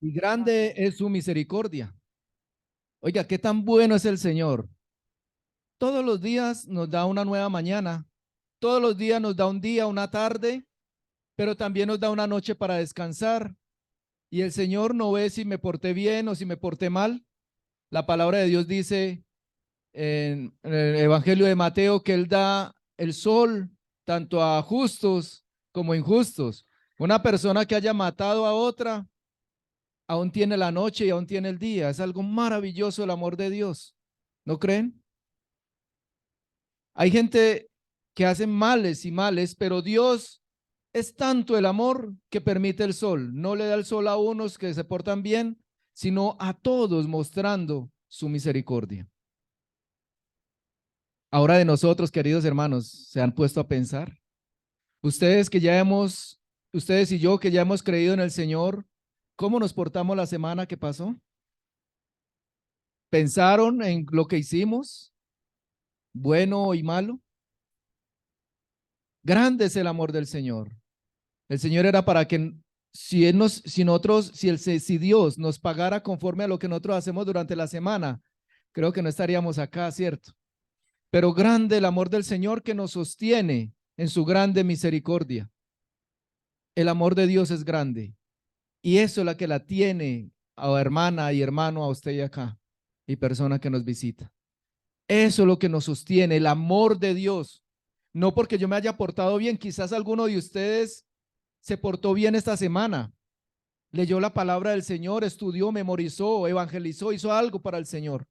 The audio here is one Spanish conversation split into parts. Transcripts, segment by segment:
y grande es su misericordia. Oiga, qué tan bueno es el Señor. Todos los días nos da una nueva mañana, todos los días nos da un día, una tarde, pero también nos da una noche para descansar. Y el Señor no ve si me porté bien o si me porté mal. La palabra de Dios dice en el Evangelio de Mateo que Él da el sol tanto a justos como injustos. Una persona que haya matado a otra, aún tiene la noche y aún tiene el día. Es algo maravilloso el amor de Dios. ¿No creen? Hay gente que hace males y males, pero Dios es tanto el amor que permite el sol. No le da el sol a unos que se portan bien, sino a todos mostrando su misericordia. Ahora de nosotros, queridos hermanos, ¿se han puesto a pensar? Ustedes que ya hemos, ustedes y yo que ya hemos creído en el Señor, ¿cómo nos portamos la semana que pasó? ¿Pensaron en lo que hicimos, bueno y malo? Grande es el amor del Señor. El Señor era para que si él nos, si nosotros, si, el, si Dios nos pagara conforme a lo que nosotros hacemos durante la semana, creo que no estaríamos acá, ¿cierto? Pero grande el amor del Señor que nos sostiene en su grande misericordia. El amor de Dios es grande y eso es la que la tiene a hermana y hermano a usted y acá y persona que nos visita. Eso es lo que nos sostiene, el amor de Dios. No porque yo me haya portado bien, quizás alguno de ustedes se portó bien esta semana, leyó la palabra del Señor, estudió, memorizó, evangelizó, hizo algo para el Señor,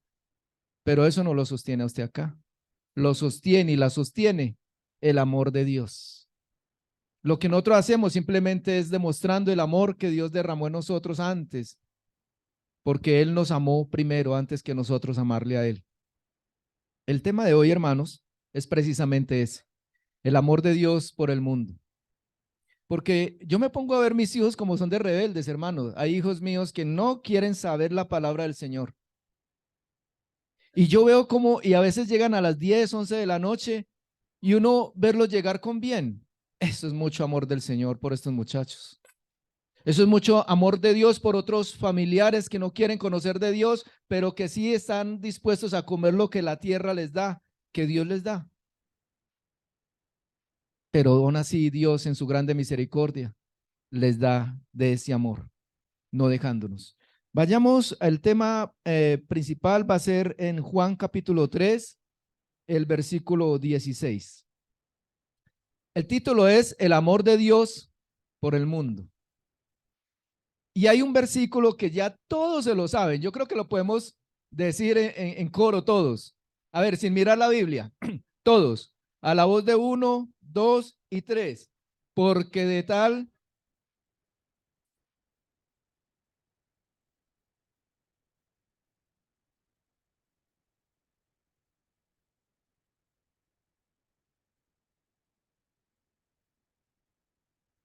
pero eso no lo sostiene a usted acá. Lo sostiene y la sostiene el amor de Dios. Lo que nosotros hacemos simplemente es demostrando el amor que Dios derramó en nosotros antes, porque Él nos amó primero antes que nosotros amarle a Él. El tema de hoy, hermanos, es precisamente ese, el amor de Dios por el mundo. Porque yo me pongo a ver mis hijos como son de rebeldes, hermanos. Hay hijos míos que no quieren saber la palabra del Señor. Y yo veo cómo, y a veces llegan a las 10, 11 de la noche y uno verlos llegar con bien. Eso es mucho amor del Señor por estos muchachos. Eso es mucho amor de Dios por otros familiares que no quieren conocer de Dios, pero que sí están dispuestos a comer lo que la tierra les da, que Dios les da. Pero aún así Dios en su grande misericordia les da de ese amor, no dejándonos. Vayamos al tema principal, va a ser en Juan capítulo 3, el versículo 16. El título es El amor de Dios por el mundo. Y hay un versículo que ya todos se lo saben. Yo creo que lo podemos decir en coro todos. A ver, sin mirar la Biblia. Todos. A la voz de 1, 2 y 3. Porque de tal...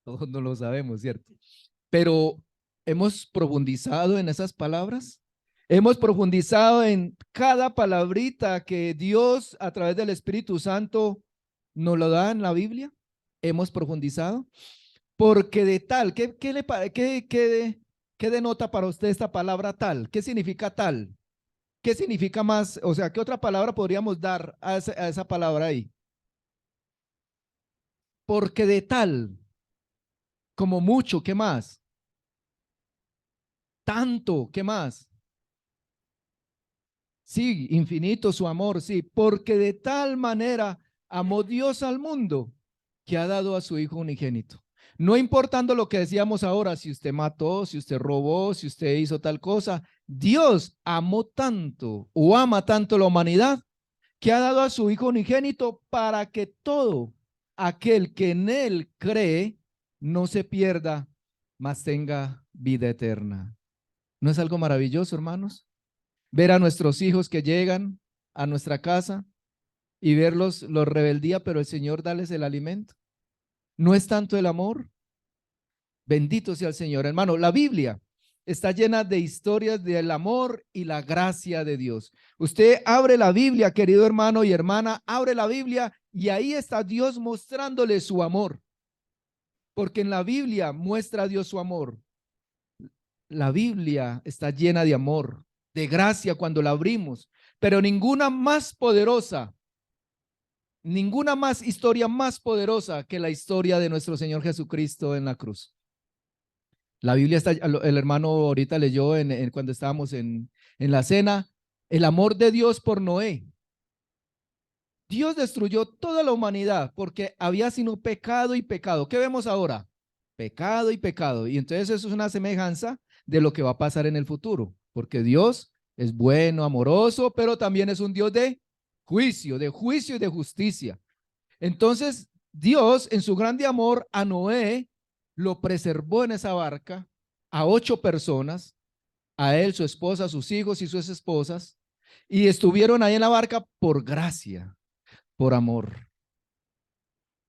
Todos no lo sabemos, ¿cierto? Pero hemos profundizado en esas palabras. Hemos profundizado en cada palabrita que Dios a través del Espíritu Santo nos lo da en la Biblia. Hemos profundizado. Porque de tal, ¿qué denota para usted esta palabra tal? ¿Qué significa tal? ¿Qué significa más? O sea, ¿qué otra palabra podríamos dar a esa palabra ahí? Porque de tal, como mucho, ¿qué más? Tanto, ¿qué más? Sí, infinito su amor, sí, porque de tal manera amó Dios al mundo que ha dado a su Hijo unigénito. No importando lo que decíamos ahora, si usted mató, si usted robó, si usted hizo tal cosa, Dios amó tanto o ama tanto la humanidad que ha dado a su Hijo unigénito para que todo aquel que en Él cree no se pierda, mas tenga vida eterna. ¿No es algo maravilloso, hermanos? Ver a nuestros hijos que llegan a nuestra casa y verlos, los rebeldía, pero el Señor dales el alimento. ¿No es tanto el amor? Bendito sea el Señor, hermano. La Biblia está llena de historias del amor y la gracia de Dios. Usted abre la Biblia, querido hermano y hermana, abre la Biblia y ahí está Dios mostrándole su amor. Porque en la Biblia muestra a Dios su amor. La Biblia está llena de amor, de gracia cuando la abrimos, pero ninguna más poderosa, ninguna más historia más poderosa que la historia de nuestro Señor Jesucristo en la cruz. La Biblia está, el hermano ahorita leyó cuando estábamos en la cena, el amor de Dios por Noé. Dios destruyó toda la humanidad porque había sino pecado y pecado. ¿Qué vemos ahora? Pecado y pecado. Y entonces eso es una semejanza de lo que va a pasar en el futuro, porque Dios es bueno, amoroso, pero también es un Dios de juicio y de justicia. Entonces, Dios en su grande amor a Noé lo preservó en esa barca, a 8 personas, a él, su esposa, sus hijos y sus esposas, y estuvieron ahí en la barca por gracia, por amor.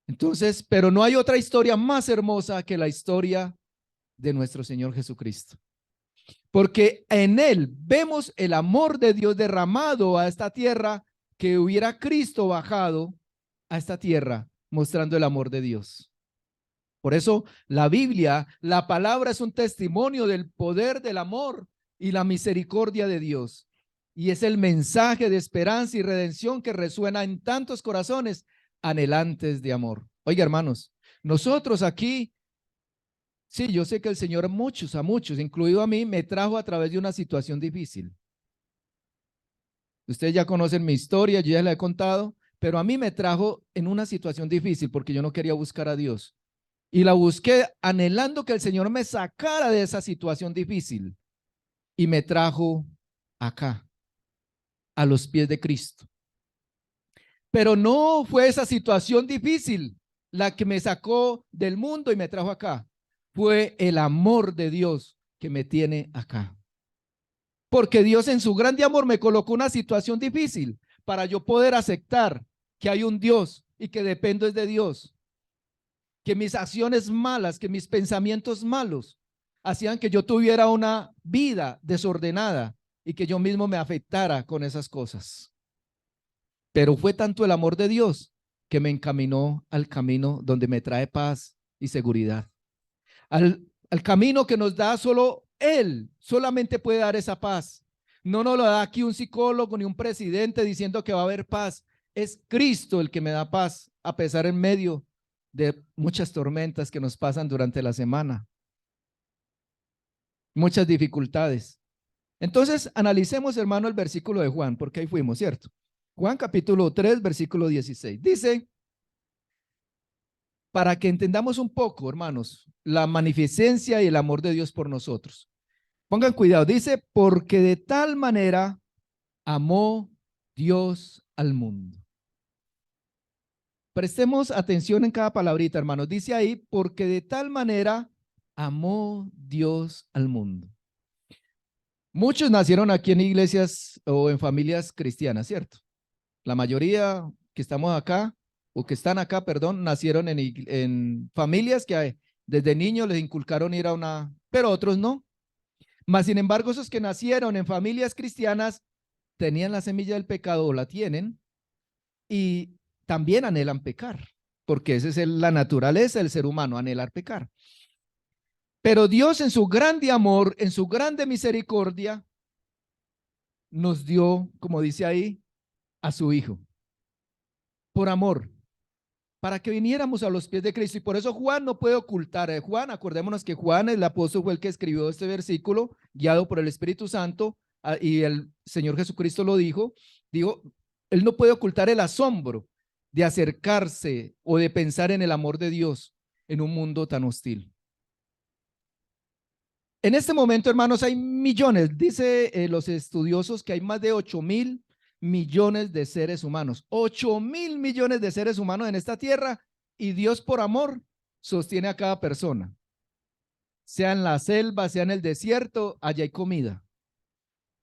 Entonces, pero no hay otra historia más hermosa que la historia de nuestro Señor Jesucristo. Porque en él vemos el amor de Dios derramado a esta tierra, que hubiera Cristo bajado a esta tierra mostrando el amor de Dios. Por eso la Biblia, la palabra es un testimonio del poder del amor y la misericordia de Dios. Y es el mensaje de esperanza y redención que resuena en tantos corazones anhelantes de amor. Oiga, hermanos, nosotros aquí, sí, yo sé que el Señor a muchos, incluido a mí, me trajo a través de una situación difícil. Ustedes ya conocen mi historia, yo ya la he contado, pero a mí me trajo en una situación difícil porque yo no quería buscar a Dios. Y la busqué anhelando que el Señor me sacara de esa situación difícil. Y me trajo acá, a los pies de Cristo. Pero no fue esa situación difícil la que me sacó del mundo y me trajo acá. Fue el amor de Dios que me tiene acá. Porque Dios en su grande amor me colocó una situación difícil para yo poder aceptar que hay un Dios y que dependo es de Dios. Que mis acciones malas, que mis pensamientos malos hacían que yo tuviera una vida desordenada y que yo mismo me afectara con esas cosas. Pero fue tanto el amor de Dios que me encaminó al camino donde me trae paz y seguridad. Al camino que nos da solo Él, solamente puede dar esa paz. No nos lo da aquí un psicólogo ni un presidente diciendo que va a haber paz. Es Cristo el que me da paz, a pesar en medio de muchas tormentas que nos pasan durante la semana, muchas dificultades. Entonces, analicemos, hermano, el versículo de Juan, porque ahí fuimos, ¿cierto? Juan capítulo 3, versículo 16. Dice, para que entendamos un poco, hermanos, la magnificencia y el amor de Dios por nosotros. Pongan cuidado, dice, porque de tal manera amó Dios al mundo. Prestemos atención en cada palabrita, hermanos. Dice ahí, porque de tal manera amó Dios al mundo. Muchos nacieron aquí en iglesias o en familias cristianas, ¿cierto? La mayoría que estamos acá, o que están acá, perdón, nacieron en familias que desde niños les inculcaron ir a una, pero otros no. Mas, sin embargo, esos que nacieron en familias cristianas tenían la semilla del pecado o la tienen y también anhelan pecar, porque esa es la naturaleza del ser humano, anhelar pecar. Pero Dios en su grande amor, en su grande misericordia, nos dio, como dice ahí, a su Hijo, por amor, para que viniéramos a los pies de Cristo. Y por eso Juan no puede ocultar. Juan, acordémonos que Juan, el apóstol, fue el que escribió este versículo, guiado por el Espíritu Santo, y el Señor Jesucristo lo dijo, él no puede ocultar el asombro de acercarse o de pensar en el amor de Dios en un mundo tan hostil. En este momento, hermanos, hay millones, dice los estudiosos que hay más de 8.000 millones de seres humanos, 8.000 millones de seres humanos en esta tierra, y Dios por amor sostiene a cada persona. Sea en la selva, sea en el desierto, allá hay comida.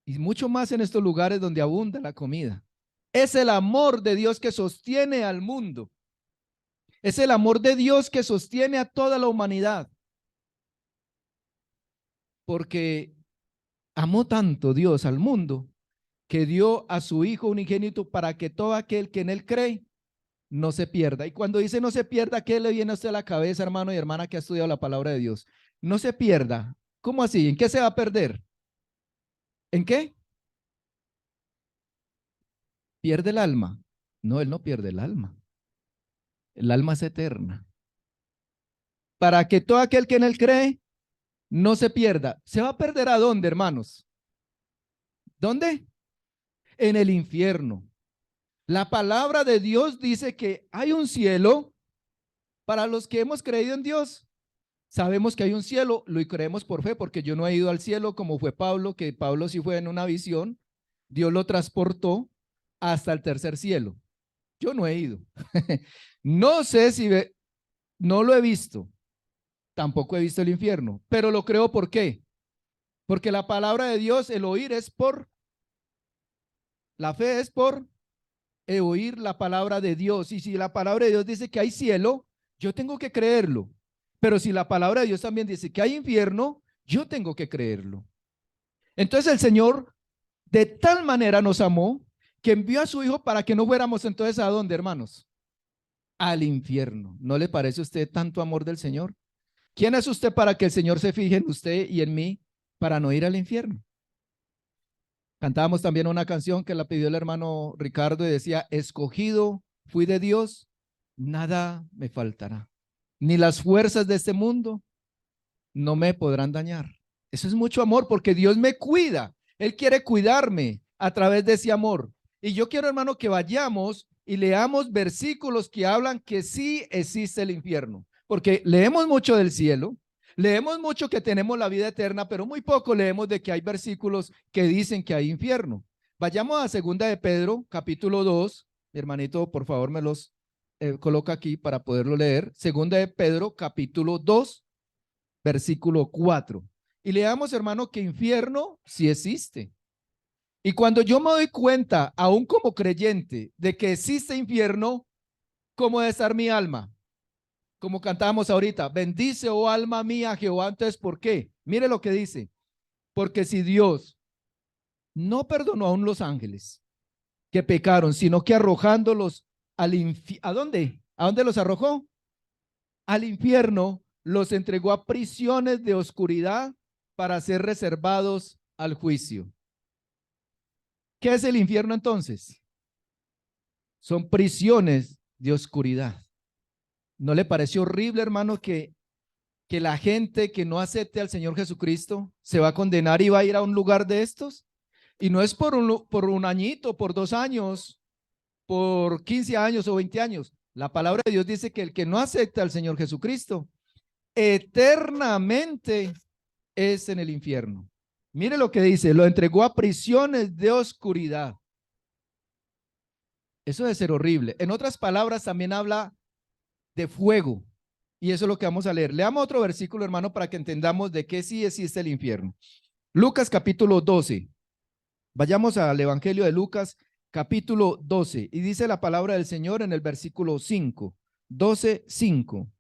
Y mucho más en estos lugares donde abunda la comida. Es el amor de Dios que sostiene al mundo. Es el amor de Dios que sostiene a toda la humanidad. Porque amó tanto Dios al mundo que dio a su Hijo unigénito para que todo aquel que en él cree no se pierda. Y cuando dice no se pierda, ¿qué le viene a usted a la cabeza, hermano y hermana que ha estudiado la palabra de Dios? No se pierda, ¿Cómo así? ¿En qué se va a perder? ¿En qué? ¿Pierde el alma? No, él no pierde el alma. El alma es eterna. Para que todo aquel que en él cree no se pierda. ¿Se va a perder a dónde, hermanos? ¿Dónde? En el infierno. La palabra de Dios dice que hay un cielo para los que hemos creído en Dios. Sabemos que hay un cielo, lo creemos por fe, porque yo no he ido al cielo como fue Pablo, que Pablo sí fue en una visión. Dios lo transportó hasta el tercer cielo. Yo no he ido. No sé si no lo he visto. Tampoco he visto el infierno, pero lo creo. ¿Por qué? Porque la palabra de Dios, el oír es por, la fe es por oír la palabra de Dios. Y si la palabra de Dios dice que hay cielo, yo tengo que creerlo. Pero si la palabra de Dios también dice que hay infierno, yo tengo que creerlo. Entonces el Señor de tal manera nos amó que envió a su Hijo para que no fuéramos entonces ¿a dónde, hermanos? Al infierno. ¿No le parece a usted tanto amor del Señor? ¿Quién es usted para que el Señor se fije en usted y en mí para no ir al infierno? Cantábamos también una canción que la pidió el hermano Ricardo y decía, escogido fui de Dios, nada me faltará. Ni las fuerzas de este mundo no me podrán dañar. Eso es mucho amor porque Dios me cuida. Él quiere cuidarme a través de ese amor. Y yo quiero, hermano, que vayamos y leamos versículos que hablan que sí existe el infierno. Porque leemos mucho del cielo, leemos mucho que tenemos la vida eterna, pero muy poco leemos de que hay versículos que dicen que hay infierno. Vayamos a segunda de Pedro, capítulo 2. Mi hermanito, por favor, me los coloca aquí para poderlo leer. Segunda de Pedro, capítulo 2, versículo 4. Y leamos, hermano, que infierno sí existe. Y cuando yo me doy cuenta, aún como creyente, de que existe infierno, ¿cómo debe estar mi alma? Como cantábamos ahorita, bendice, oh alma mía, Jehová. Entonces, ¿por qué? Mire lo que dice. Porque si Dios no perdonó aún los ángeles que pecaron, sino que arrojándolos al infierno, ¿a dónde? ¿A dónde los arrojó? Al infierno, los entregó a prisiones de oscuridad para ser reservados al juicio. ¿Qué es el infierno entonces? Son prisiones de oscuridad. ¿No le pareció horrible, hermano, que la gente que no acepte al Señor Jesucristo se va a condenar y va a ir a un lugar de estos? Y no es por un añito, por 2 años, por 15 años o 20 años. La palabra de Dios dice que el que no acepta al Señor Jesucristo eternamente es en el infierno. Mire lo que dice, lo entregó a prisiones de oscuridad. Eso debe ser horrible. En otras palabras, también habla de fuego. Y eso es lo que vamos a leer. Leamos otro versículo, hermano, para que entendamos de qué sí existe el infierno. Lucas capítulo 12. Vayamos al Evangelio de Lucas capítulo 12. Y dice la palabra del Señor en el versículo 5. 12, 5.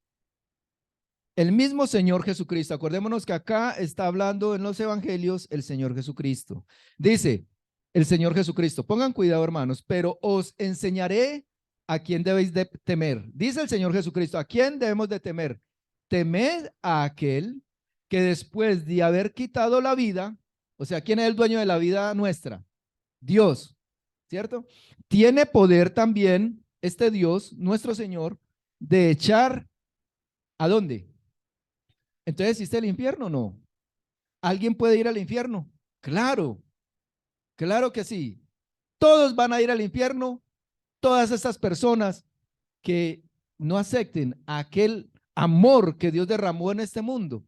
El mismo Señor Jesucristo. Acordémonos que acá está hablando en los evangelios el Señor Jesucristo. Dice el Señor Jesucristo, pongan cuidado, hermanos, pero os enseñaré a quién debéis de temer. Dice el Señor Jesucristo, ¿a quién debemos de temer? Temed a aquel que después de haber quitado la vida, o sea, ¿quién es el dueño de la vida nuestra? Dios, ¿cierto? Tiene poder también este Dios, nuestro Señor, de echar ¿a dónde? Entonces, ¿existe el infierno? No. ¿Alguien puede ir al infierno? Claro, claro que sí. Todos van a ir al infierno, todas estas personas que no acepten aquel amor que Dios derramó en este mundo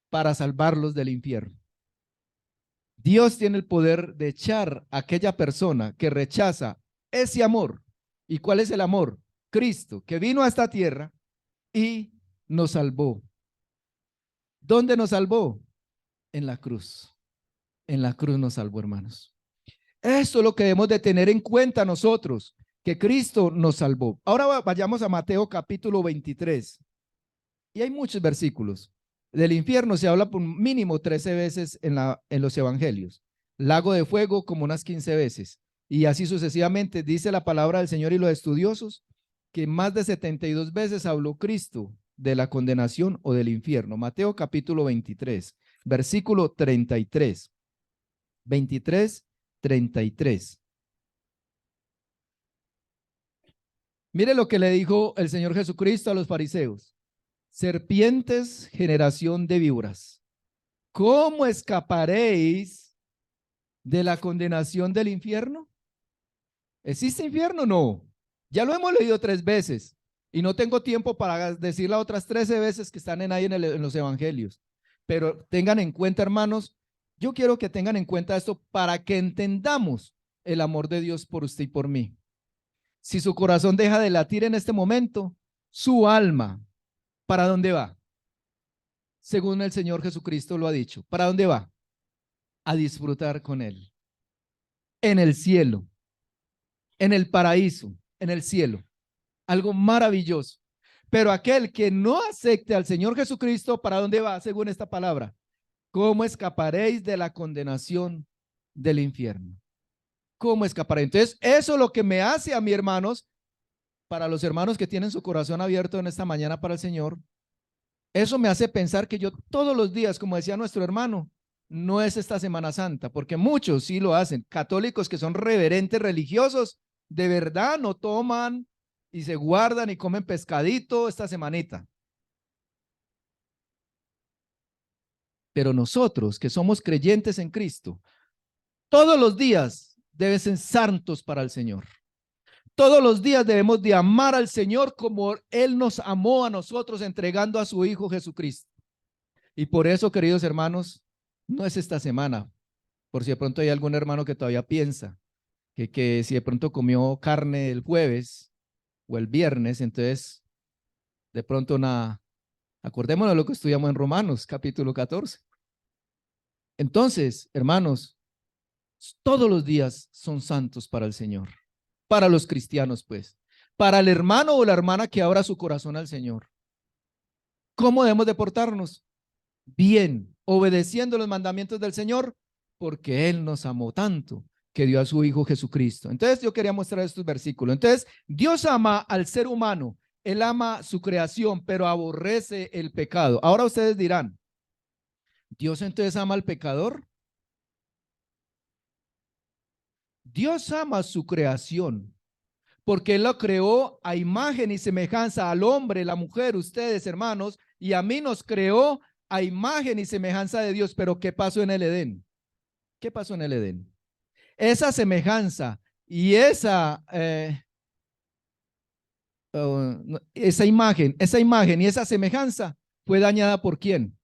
para salvarlos del infierno. Dios tiene el poder de echar a aquella persona que rechaza ese amor. ¿Y cuál es el amor? Cristo, que vino a esta tierra y nos salvó. ¿Dónde nos salvó? En la cruz. En la cruz nos salvó, hermanos. Esto es lo que debemos de tener en cuenta nosotros, que Cristo nos salvó. Ahora vayamos a Mateo capítulo 23. Y hay muchos versículos. Del infierno se habla por mínimo 13 veces en los evangelios. Lago de fuego como unas 15 veces. Y así sucesivamente dice la palabra del Señor y los estudiosos que más de 72 veces habló Cristo de la condenación o del infierno. Mateo capítulo 23, versículo 33. 23, 33. Mire lo que le dijo el Señor Jesucristo a los fariseos. Serpientes, generación de víboras, ¿cómo escaparéis de la condenación del infierno? ¿Existe infierno? No. Ya lo hemos leído 3 veces y no tengo tiempo para decir las otras 13 veces que están ahí en los evangelios. Pero tengan en cuenta, hermanos, yo quiero que tengan en cuenta esto para que entendamos el amor de Dios por usted y por mí. Si su corazón deja de latir en este momento, su alma, ¿para dónde va? Según el Señor Jesucristo lo ha dicho. ¿Para dónde va? A disfrutar con Él. En el cielo, en el paraíso, en el cielo. Algo maravilloso. Pero aquel que no acepte al Señor Jesucristo, ¿para dónde va? Según esta palabra. ¿Cómo escaparéis de la condenación del infierno? ¿Cómo escaparéis? Entonces, eso es lo que me hace a mis hermanos, para los hermanos que tienen su corazón abierto en esta mañana para el Señor, eso me hace pensar que yo todos los días, como decía nuestro hermano, no es esta Semana Santa, porque muchos sí lo hacen. Católicos que son reverentes religiosos, de verdad no toman y se guardan y comen pescadito esta semanita. Pero nosotros que somos creyentes en Cristo, todos los días deben ser santos para el Señor. Todos los días debemos de amar al Señor como Él nos amó a nosotros entregando a su Hijo Jesucristo. Y por eso, queridos hermanos, no es esta semana. Por si de pronto hay algún hermano que todavía piensa que si de pronto comió carne el jueves o el viernes, entonces de pronto nada. Acordémonos de lo que estudiamos en Romanos, capítulo 14. Entonces, hermanos, todos los días son santos para el Señor. Para los cristianos, pues. Para el hermano o la hermana que abra su corazón al Señor. ¿Cómo debemos de portarnos? Bien, obedeciendo los mandamientos del Señor, porque Él nos amó tanto que dio a su Hijo Jesucristo. Entonces yo quería mostrar estos versículos. Entonces, Dios ama al ser humano, Él ama su creación, pero aborrece el pecado. Ahora ustedes dirán, ¿Dios entonces ama al pecador? Dios ama su creación, porque Él lo creó a imagen y semejanza al hombre, la mujer, ustedes hermanos, y a mí nos creó a imagen y semejanza de Dios. Pero ¿qué pasó en el Edén? ¿Qué pasó en el Edén? Esa semejanza y esa imagen y esa semejanza fue dañada ¿por quién?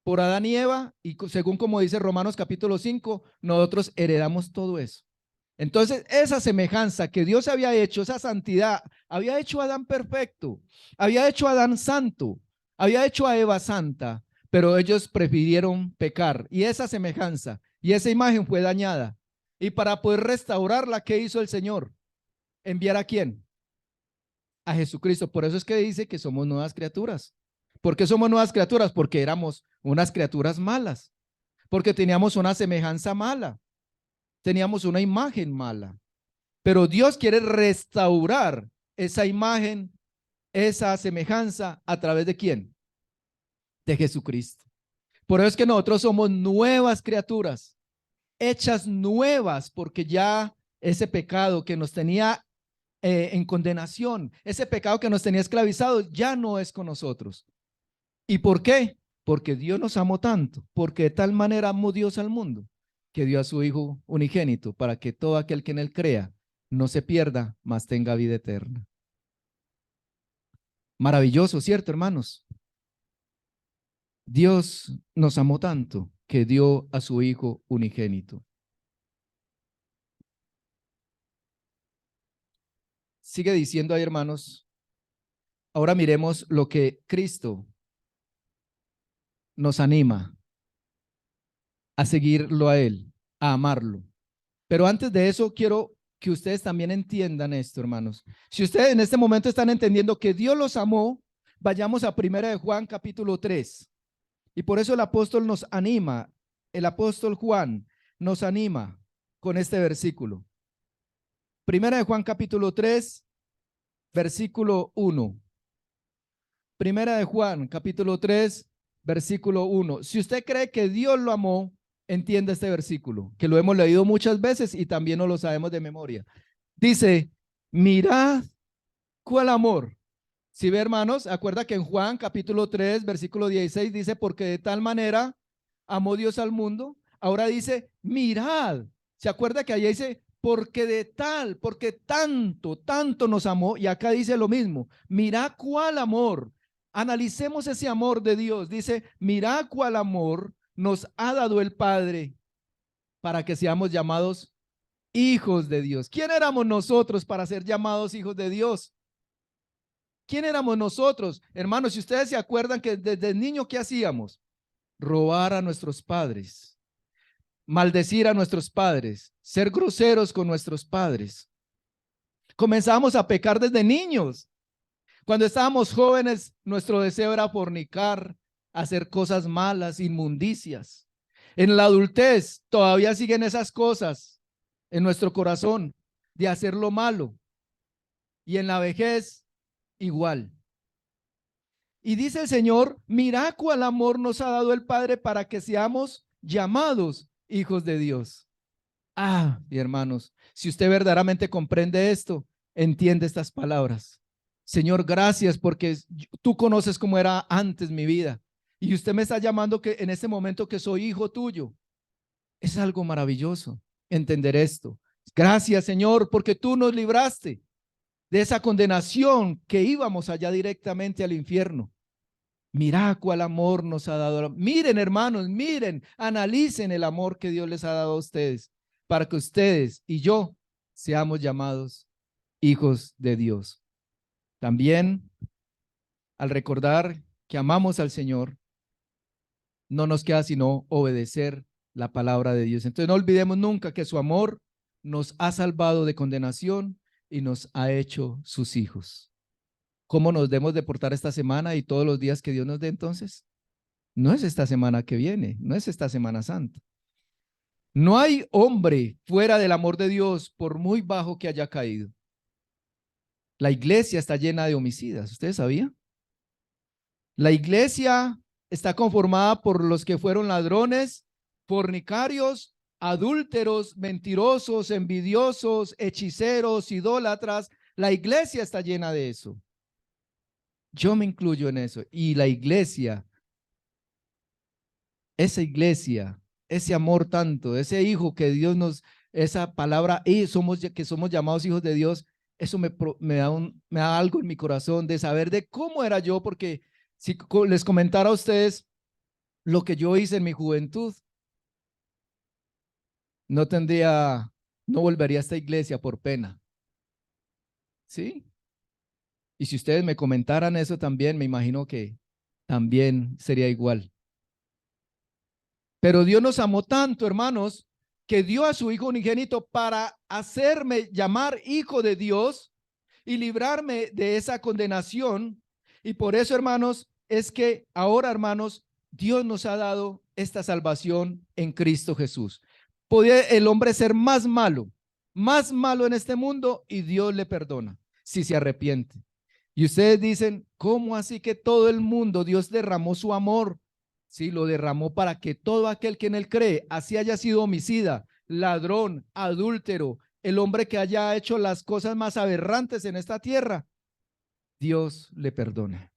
Por Adán y Eva, y según como dice Romanos capítulo 5, nosotros heredamos todo eso. Entonces, esa semejanza que Dios había hecho, esa santidad, había hecho a Adán perfecto, había hecho a Adán santo, había hecho a Eva santa, pero ellos prefirieron pecar y esa semejanza y esa imagen fue dañada. Y para poder restaurarla, ¿qué hizo el Señor? ¿Enviar a quién? A Jesucristo. Por eso es que dice que somos nuevas criaturas. ¿Por qué somos nuevas criaturas? Porque éramos unas criaturas malas, porque teníamos una semejanza mala, teníamos una imagen mala. Pero Dios quiere restaurar esa imagen, esa semejanza, ¿a través de quién? De Jesucristo. Por eso es que nosotros somos nuevas criaturas, hechas nuevas, porque ya ese pecado que nos tenía en condenación, ese pecado que nos tenía esclavizados, ya no es con nosotros. ¿Y por qué? Porque Dios nos amó tanto, porque de tal manera amó Dios al mundo, que dio a su Hijo unigénito, para que todo aquel que en él crea no se pierda, mas tenga vida eterna. Maravilloso, ¿cierto, hermanos? Dios nos amó tanto que dio a su Hijo unigénito. Sigue diciendo ahí, hermanos. Ahora miremos lo que Cristo nos anima a seguirlo a Él, a amarlo. Pero antes de eso, quiero que ustedes también entiendan esto, hermanos. Si ustedes en este momento están entendiendo que Dios los amó, vayamos a 1 de Juan capítulo 3. Y por eso el apóstol nos anima, el apóstol Juan nos anima con este versículo. 1 de Juan capítulo 3, versículo 1. Primera de Juan, capítulo 3, versículo 1. Si usted cree que Dios lo amó, entienda este versículo, que lo hemos leído muchas veces y también no lo sabemos de memoria. Dice, mirad cuál amor. Si ve, hermanos, acuerda que en Juan capítulo 3, versículo 16 dice, porque de tal manera amó Dios al mundo. Ahora dice, mirad. ¿Se acuerda que allá dice, porque de tal, porque tanto, tanto nos amó? Y acá dice lo mismo, mirad cuál amor. Analicemos ese amor de Dios. Dice, mirad cuál amor nos ha dado el Padre para que seamos llamados hijos de Dios. ¿Quién éramos nosotros para ser llamados hijos de Dios? ¿Quién éramos nosotros? Hermanos, si ustedes se acuerdan que desde niño, ¿qué hacíamos? Robar a nuestros padres, maldecir a nuestros padres, ser groseros con nuestros padres. Comenzamos a pecar desde niños. Cuando estábamos jóvenes, nuestro deseo era fornicar, hacer cosas malas, inmundicias. En la adultez todavía siguen esas cosas en nuestro corazón de hacer lo malo. Y en la vejez, igual. Y dice el Señor, mirad cuál amor nos ha dado el Padre para que seamos llamados hijos de Dios. Ah, mi hermanos, si usted verdaderamente comprende esto, entiende estas palabras. Señor, gracias porque tú conoces cómo era antes mi vida. Y usted me está llamando que en este momento que soy hijo tuyo. Es algo maravilloso entender esto. Gracias, Señor, porque tú nos libraste de esa condenación que íbamos allá directamente al infierno. Mirá cuál amor nos ha dado. Miren, hermanos, miren, analicen el amor que Dios les ha dado a ustedes para que ustedes y yo seamos llamados hijos de Dios. También, al recordar que amamos al Señor, no nos queda sino obedecer la palabra de Dios. Entonces no olvidemos nunca que su amor nos ha salvado de condenación y nos ha hecho sus hijos. ¿Cómo nos debemos de portar esta semana y todos los días que Dios nos dé entonces? No es esta semana que viene, no es esta Semana Santa. No hay hombre fuera del amor de Dios por muy bajo que haya caído. La iglesia está llena de homicidas, ¿ustedes sabían? La iglesia está conformada por los que fueron ladrones, fornicarios, adúlteros, mentirosos, envidiosos, hechiceros, idólatras. La iglesia está llena de eso. Yo me incluyo en eso. Y la iglesia, esa iglesia, ese amor tanto, ese hijo que Dios nos, esa palabra, y que somos llamados hijos de Dios, eso me da algo en mi corazón de saber de cómo era yo, porque si les comentara a ustedes lo que yo hice en mi juventud, no volvería a esta iglesia por pena. ¿Sí? Y si ustedes me comentaran eso también, me imagino que también sería igual. Pero Dios nos amó tanto, hermanos, que dio a su Hijo unigénito para hacerme llamar hijo de Dios y librarme de esa condenación. Y por eso, hermanos, es que ahora, hermanos, Dios nos ha dado esta salvación en Cristo Jesús. Podía el hombre ser más malo en este mundo y Dios le perdona si se arrepiente. Y ustedes dicen, ¿cómo así que todo el mundo, Dios derramó su amor? Sí, lo derramó para que todo aquel que en él cree, así haya sido homicida, ladrón, adúltero, el hombre que haya hecho las cosas más aberrantes en esta tierra, Dios le perdone.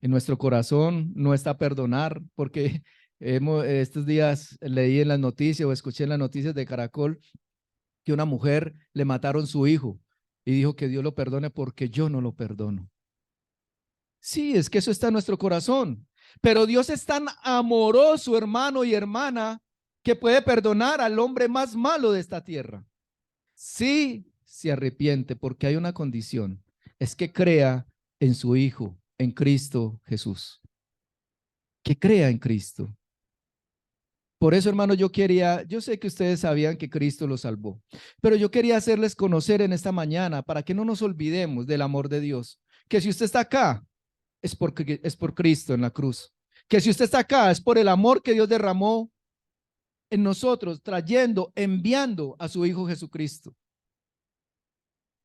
En nuestro corazón no está perdonar, porque estos días leí en las noticias o escuché en las noticias de Caracol que una mujer le mataron su hijo y dijo que Dios lo perdone porque yo no lo perdono. Sí, es que eso está en nuestro corazón. Pero Dios es tan amoroso, hermano y hermana, que puede perdonar al hombre más malo de esta tierra. Sí, se arrepiente, porque hay una condición, es que crea en su Hijo, en Cristo Jesús. Que crea en Cristo. Por eso, hermano, yo sé que ustedes sabían que Cristo los salvó, pero yo quería hacerles conocer en esta mañana para que no nos olvidemos del amor de Dios, que si usted está acá, es por Cristo en la cruz. Que si usted está acá, es por el amor que Dios derramó en nosotros, trayendo, enviando a su Hijo Jesucristo.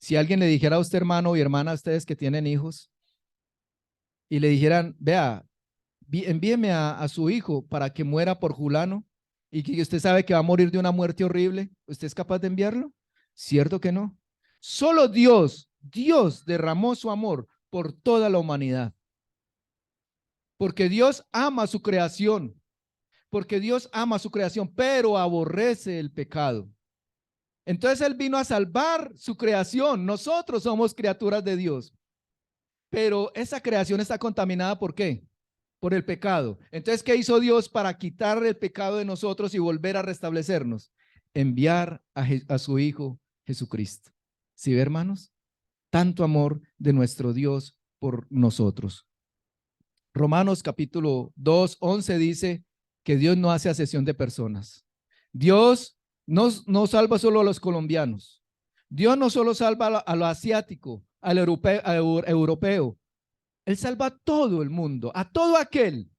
Si alguien le dijera a usted, hermano y hermana, a ustedes que tienen hijos, y le dijeran, vea, envíeme a su hijo para que muera por Julano y que usted sabe que va a morir de una muerte horrible, ¿usted es capaz de enviarlo? Cierto que no. Solo Dios derramó su amor por toda la humanidad, porque Dios ama su creación, porque Dios ama su creación, pero aborrece el pecado. Entonces Él vino a salvar su creación. Nosotros somos criaturas de Dios, pero esa creación está contaminada ¿por qué? Por el pecado. Entonces, ¿qué hizo Dios para quitar el pecado de nosotros y volver a restablecernos? Enviar a su Hijo Jesucristo. ¿Sí ve, hermanos? Tanto amor de nuestro Dios por nosotros. Romanos capítulo 2, 11 dice que Dios no hace acepción de personas. Dios no salva solo a los colombianos. Dios no solo salva a lo asiático, al europeo. Él salva a todo el mundo, a todo aquel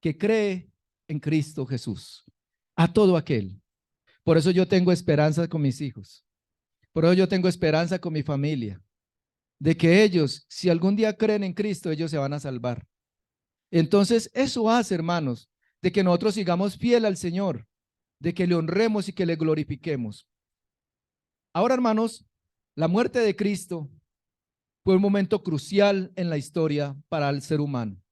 que cree en Cristo Jesús. A todo aquel. Por eso yo tengo esperanza con mis hijos. Por eso yo tengo esperanza con mi familia. De que ellos, si algún día creen en Cristo, ellos se van a salvar. Entonces, eso hace, hermanos, de que nosotros sigamos fiel al Señor, de que le honremos y que le glorifiquemos. Ahora, hermanos, la muerte de Cristo fue un momento crucial en la historia para el ser humano.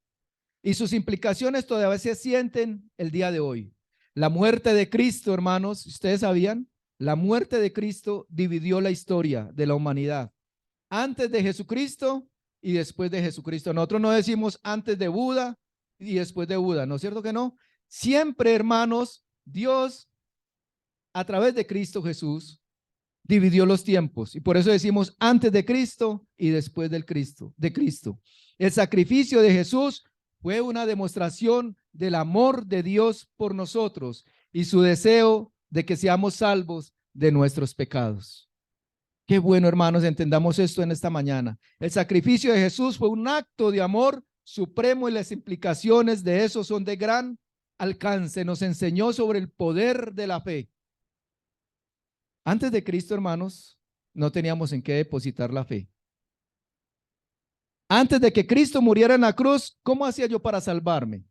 Y sus implicaciones todavía se sienten el día de hoy. La muerte de Cristo, hermanos, ¿ustedes sabían? La muerte de Cristo dividió la historia de la humanidad. Antes de Jesucristo y después de Jesucristo. Nosotros no decimos antes de Buda y después de Buda, ¿no es cierto que no? Siempre, hermanos, Dios, a través de Cristo Jesús, dividió los tiempos y por eso decimos antes de Cristo y después del de Cristo. El sacrificio de Jesús fue una demostración del amor de Dios por nosotros y su deseo de que seamos salvos de nuestros pecados. Qué bueno, hermanos, entendamos esto en esta mañana. El sacrificio de Jesús fue un acto de amor supremo y las implicaciones de eso son de gran alcance. Nos enseñó sobre el poder de la fe. Antes de Cristo, hermanos, no teníamos en qué depositar la fe. Antes de que Cristo muriera en la cruz, ¿cómo hacía yo para salvarme?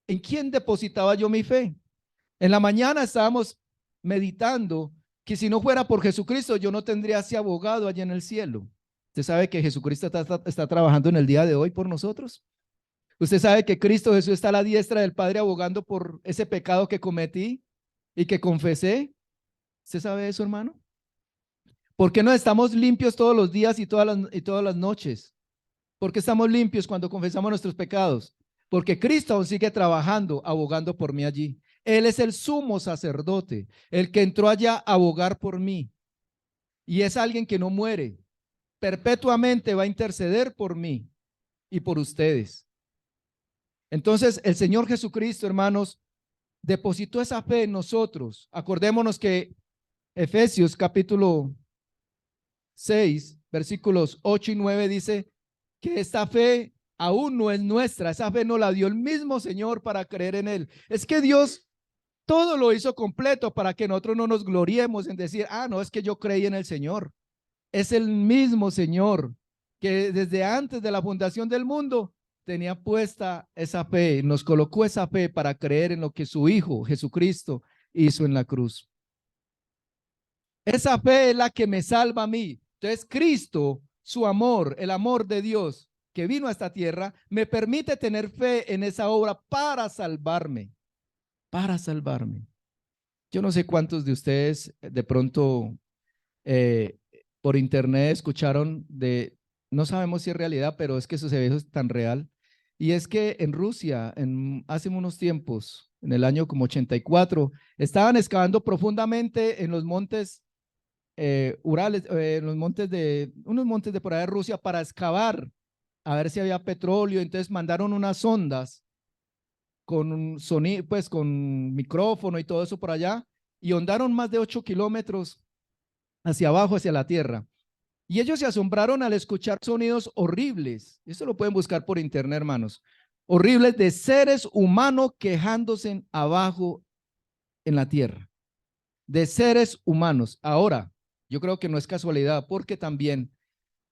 ¿En quién depositaba yo mi fe? En la mañana estábamos meditando que si no fuera por Jesucristo, yo no tendría ese abogado allá en el cielo. ¿Usted sabe que Jesucristo está trabajando en el día de hoy por nosotros? ¿Usted sabe que Cristo Jesús está a la diestra del Padre abogando por ese pecado que cometí y que confesé? ¿Usted sabe eso, hermano? ¿Por qué no estamos limpios todos los días y todas las noches? ¿Por qué estamos limpios cuando confesamos nuestros pecados? Porque Cristo aún sigue trabajando, abogando por mí allí. Él es el sumo sacerdote, el que entró allá a abogar por mí. Y es alguien que no muere. Perpetuamente va a interceder por mí y por ustedes. Entonces, el Señor Jesucristo, hermanos, depositó esa fe en nosotros. Acordémonos que Efesios capítulo 6, versículos 8 y 9 dice que esta fe aún no es nuestra, esa fe nos la dio el mismo Señor para creer en Él. Es que Dios todo lo hizo completo para que nosotros no nos gloriemos en decir, no, es que yo creí en el Señor. Es el mismo Señor que desde antes de la fundación del mundo tenía puesta esa fe, nos colocó esa fe para creer en lo que su Hijo Jesucristo hizo en la cruz. Esa fe es la que me salva a mí. Entonces Cristo, su amor, el amor de Dios que vino a esta tierra, me permite tener fe en esa obra para salvarme, para salvarme. Yo no sé cuántos de ustedes de pronto por internet escucharon no sabemos si es realidad, pero es que eso se ve tan real. Y es que en Rusia, hace unos tiempos, en el año como 84, estaban excavando profundamente en los montes Urales, en unos montes de por allá de Rusia para excavar, a ver si había petróleo. Entonces mandaron unas sondas con un sonido, pues con micrófono y todo eso por allá, y hondaron más de 8 kilómetros hacia abajo, hacia la tierra. Y ellos se asombraron al escuchar sonidos horribles. Esto lo pueden buscar por internet, hermanos. Horribles de seres humanos quejándose abajo en la tierra. De seres humanos. Ahora, yo creo que no es casualidad, porque también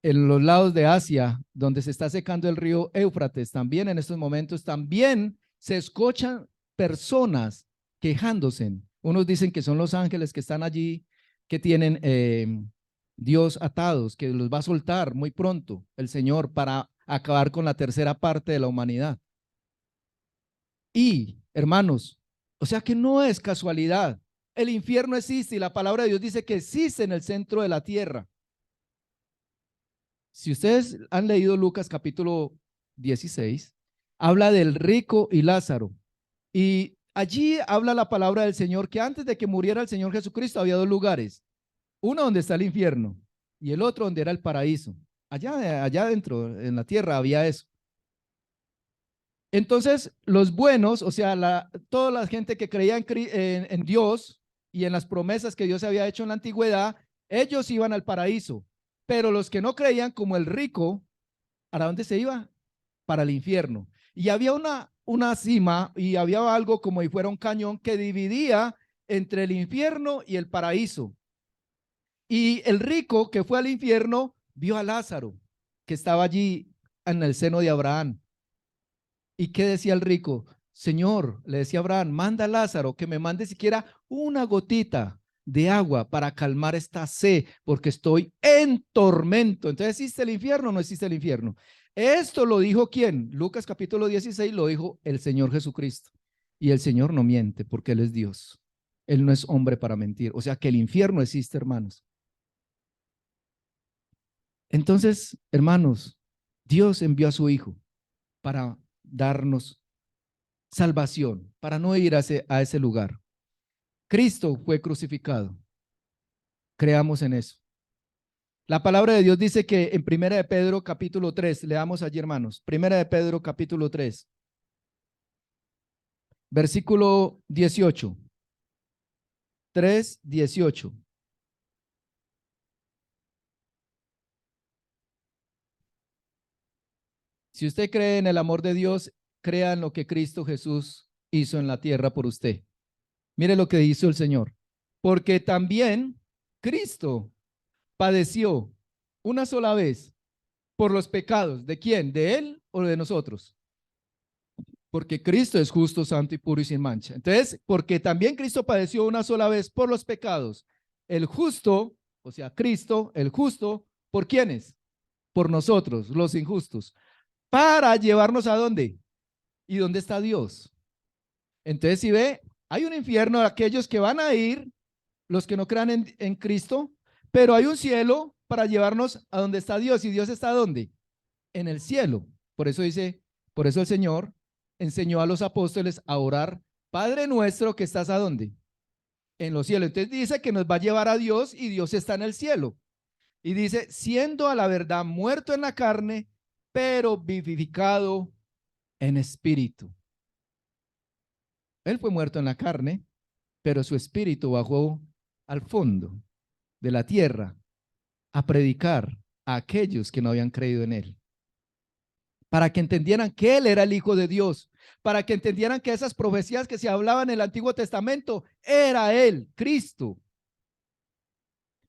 en los lados de Asia, donde se está secando el río Éufrates, también en estos momentos, también se escuchan personas quejándose. Unos dicen que son los ángeles que están allí, que tienen Dios atados, que los va a soltar muy pronto el Señor para acabar con la tercera parte de la humanidad. Y, hermanos, o sea que no es casualidad. El infierno existe y la palabra de Dios dice que existe en el centro de la tierra. Si ustedes han leído Lucas capítulo 16, habla del rico y Lázaro. Y allí habla la palabra del Señor que antes de que muriera el Señor Jesucristo había dos lugares. Uno donde está el infierno y el otro donde era el paraíso. Allá adentro, en la tierra, había eso. Entonces, los buenos, o sea, toda la gente que creía en Dios y en las promesas que Dios había hecho en la antigüedad, ellos iban al paraíso. Pero los que no creían, como el rico, ¿para dónde se iba? Para el infierno. Y había una cima y había algo como si fuera un cañón que dividía entre el infierno y el paraíso. Y el rico que fue al infierno vio a Lázaro, que estaba allí en el seno de Abraham. ¿Y qué decía el rico? Señor, le decía Abraham, manda a Lázaro que me mande siquiera una gotita de agua para calmar esta sed, porque estoy en tormento. Entonces, ¿existe el infierno o no existe el infierno? Esto lo dijo ¿quién? Lucas capítulo 16 lo dijo el Señor Jesucristo. Y el Señor no miente porque Él es Dios. Él no es hombre para mentir. O sea que el infierno existe, hermanos. Entonces, hermanos, Dios envió a su Hijo para darnos salvación, para no ir a ese lugar. Cristo fue crucificado. Creamos en eso. La palabra de Dios dice que en Primera de Pedro capítulo 3, leamos allí, hermanos. Primera de Pedro capítulo 3, versículo 18. 3:18. Si usted cree en el amor de Dios, crea en lo que Cristo Jesús hizo en la tierra por usted. Mire lo que hizo el Señor. Porque también Cristo padeció una sola vez por los pecados. ¿De quién? ¿De él o de nosotros? Porque Cristo es justo, santo y puro y sin mancha. Entonces, porque también Cristo padeció una sola vez por los pecados. El justo, o sea, Cristo, el justo, ¿por quiénes? Por nosotros, los injustos. ¿Para llevarnos a dónde? ¿Y dónde está Dios? Entonces, si ve, hay un infierno de aquellos que van a ir, los que no crean en Cristo, pero hay un cielo para llevarnos a donde está Dios. ¿Y Dios está dónde? En el cielo. Por eso dice, por eso el Señor enseñó a los apóstoles a orar, Padre nuestro que estás a dónde? En los cielos. Entonces dice que nos va a llevar a Dios y Dios está en el cielo. Y dice, siendo a la verdad muerto en la carne, pero vivificado en espíritu. Él fue muerto en la carne, pero su espíritu bajó al fondo de la tierra a predicar a aquellos que no habían creído en él, para que entendieran que Él era el Hijo de Dios, para que entendieran que esas profecías que se hablaban en el Antiguo Testamento era Él, Cristo,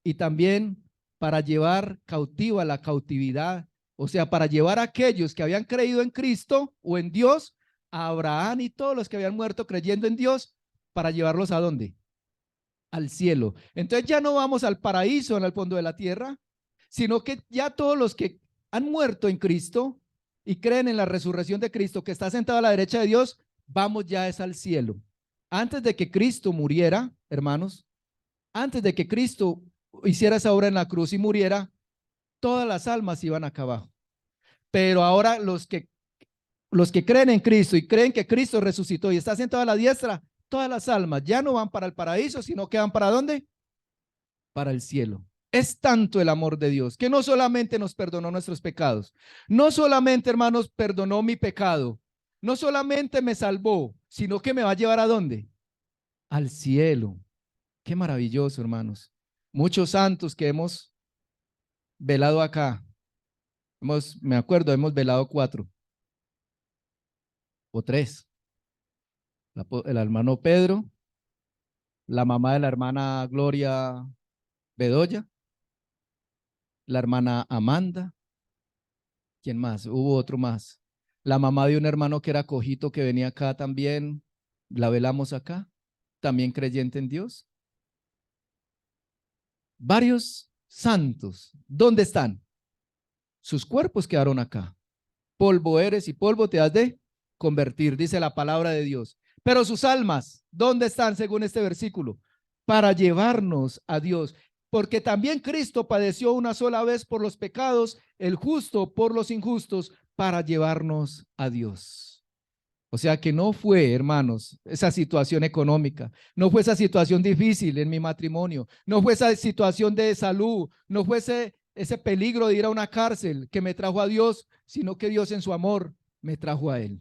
y también para llevar cautiva la cautividad, o sea, para llevar a aquellos que habían creído en Cristo o en Dios, a Abraham y todos los que habían muerto creyendo en Dios, para llevarlos a dónde? Al cielo. Entonces ya no vamos al paraíso en el fondo de la tierra, sino que ya todos los que han muerto en Cristo y creen en la resurrección de Cristo, que está sentado a la derecha de Dios, vamos ya es al cielo. Antes de que Cristo muriera, hermanos, antes de que Cristo hiciera esa obra en la cruz y muriera, todas las almas iban acá abajo. Pero ahora los que creen en Cristo y creen que Cristo resucitó y está sentado a la diestra, todas las almas ya no van para el paraíso, sino que van para ¿dónde? Para el cielo. Es tanto el amor de Dios que no solamente nos perdonó nuestros pecados, no solamente, hermanos, perdonó mi pecado, no solamente me salvó, sino que me va a llevar ¿a dónde? Al cielo. Qué maravilloso, hermanos. Muchos santos que hemos velado acá. Me acuerdo, hemos velado 4 o 3. El hermano Pedro, la mamá de la hermana Gloria Bedoya, la hermana Amanda. ¿Quién más? Hubo otro más. La mamá de un hermano que era cojito que venía acá también, la velamos acá, también creyente en Dios. Varios santos, ¿dónde están? Sus cuerpos quedaron acá. Polvo eres y polvo te has de convertir, dice la palabra de Dios. Pero sus almas, ¿dónde están según este versículo? Para llevarnos a Dios. Porque también Cristo padeció una sola vez por los pecados, el justo por los injustos, para llevarnos a Dios. O sea que no fue, hermanos, esa situación económica, no fue esa situación difícil en mi matrimonio, no fue esa situación de salud, no fue ese peligro de ir a una cárcel que me trajo a Dios, sino que Dios en su amor me trajo a Él.